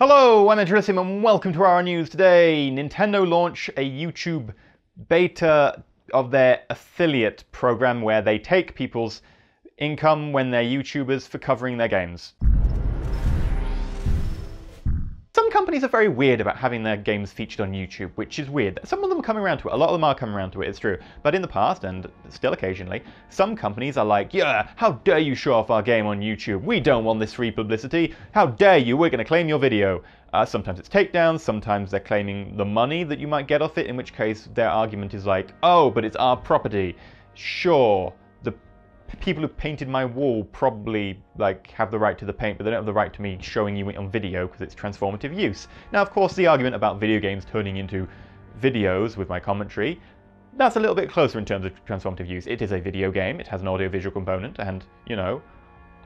Hello, I'm EnterElysium and welcome to our news today. Nintendo launch a YouTube beta of their affiliate program where they take people's income when they're YouTubers for covering their games. Some companies are very weird about having their games featured on YouTube, which is weird. Some of them are coming around to it. A lot of them are coming around to it, it's true. But in the past, and still occasionally, some companies are like, yeah, how dare you show off our game on YouTube? We don't want this free publicity. How dare you? We're going to claim your video. Sometimes it's takedowns, sometimes they're claiming the money that you might get off it, in which case their argument is like, oh, but it's our property. Sure, the people who painted my wall probably have the right to the paint, but they don't have the right to me showing you it on video because it's transformative use. Now, of course, the argument about video games turning into videos with my commentary, that's a little bit closer in terms of transformative use. It is a video game, it has an audio-visual component, and, you know,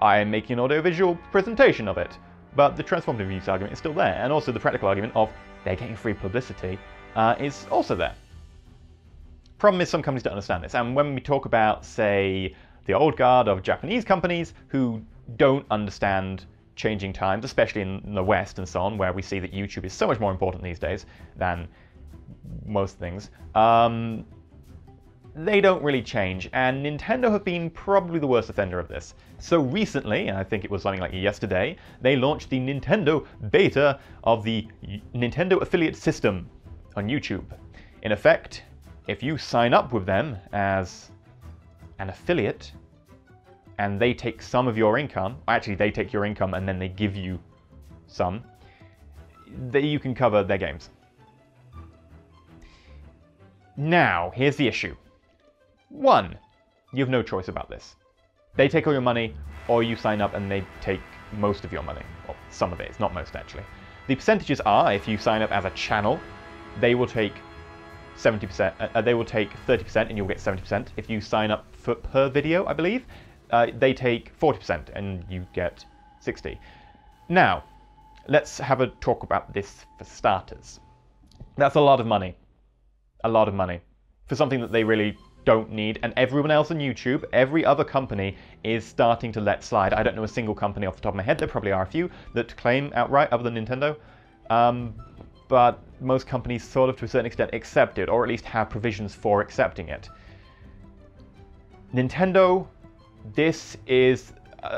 I am making an audio-visual presentation of it. But the transformative use argument is still there, and also the practical argument of they're getting free publicity is also there. Problem is some companies don't understand this, and when we talk about, say, the old guard of Japanese companies who don't understand changing times, especially in the West and so on, where we see that YouTube is so much more important these days than most things, they don't really change, and Nintendo have been probably the worst offender of this. So recently, and I think it was something like yesterday, they launched the Nintendo beta of the Nintendo affiliate system on YouTube. In effect, if you sign up with them as an affiliate, and they take some of your income, actually they take your income and then they give you some, that you can cover their games. Now, here's the issue. One, you have no choice about this. They take all your money, or you sign up and they take most of your money. Well, some of it, it's not most actually. The percentages are, if you sign up as a channel, they will take 70%, they will take 30% and you'll get 70%. If you sign up per video, I believe, they take 40% and you get 60%. Now, let's have a talk about this for starters. That's a lot of money. A lot of money. For something that they really don't need, and everyone else on YouTube, every other company is starting to let slide. I don't know a single company off the top of my head, there probably are a few that claim outright other than Nintendo, but most companies sort of to a certain extent accept it, or at least have provisions for accepting it. Nintendo, this is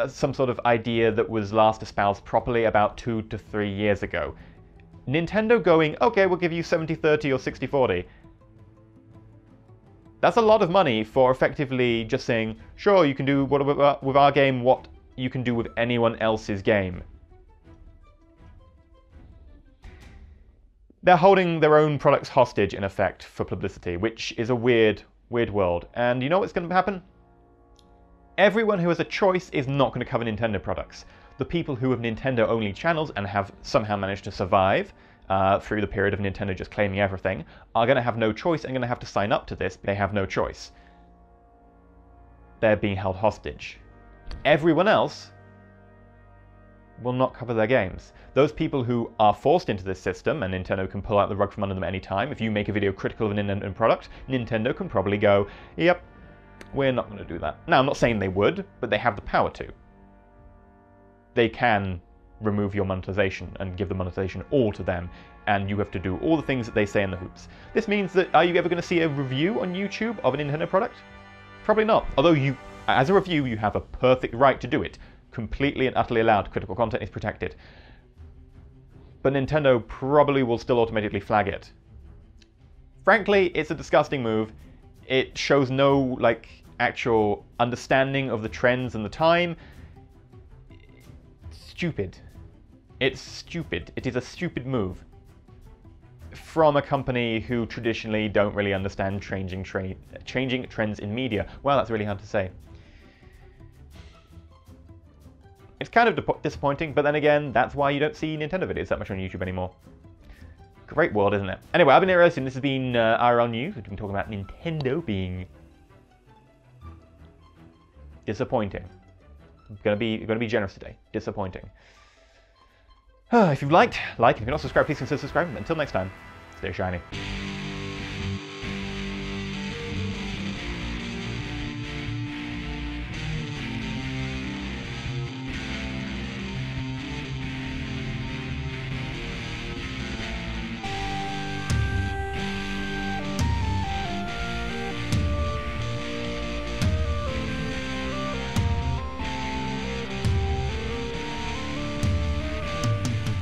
some sort of idea that was last espoused properly about 2 to 3 years ago. Nintendo going, okay, we'll give you 70-30 or 60-40. That's a lot of money for effectively just saying, sure, you can do with our game what you can do with anyone else's game. They're holding their own products hostage, in effect, for publicity, which is a weird, weird world. And you know what's going to happen? Everyone who has a choice is not going to cover Nintendo products. The people who have Nintendo-only channels and have somehow managed to survive through the period of Nintendo just claiming everything, are going to have no choice and going to have to sign up to this. They have no choice. They're being held hostage. Everyone else will not cover their games. Those people who are forced into this system, and Nintendo can pull out the rug from under them any time, if you make a video critical of a Nintendo product, Nintendo can probably go, yep, we're not going to do that. Now, I'm not saying they would, but they have the power to. They can remove your monetization and give the monetization all to them, and you have to do all the things that they say in the hoops. This means that, are you ever going to see a review on YouTube of a Nintendo product? Probably not. Although you, as a review, you have a perfect right to do it. Completely and utterly allowed. Critical content is protected. But Nintendo probably will still automatically flag it. Frankly, it's a disgusting move. It shows no, actual understanding of the trends and the time. Stupid. It's stupid. It is a stupid move from a company who traditionally don't really understand changing trends in media. Well, that's really hard to say. It's kind of disappointing, but then again, that's why you don't see Nintendo videos that much on YouTube anymore. Great world, isn't it? Anyway, I've been EnterElysium. This has been IRL News. We've been talking about Nintendo being disappointing. I'm gonna be generous today. Disappointing. If you've liked, like. If you're not subscribed, please consider subscribing. Until next time, stay shiny.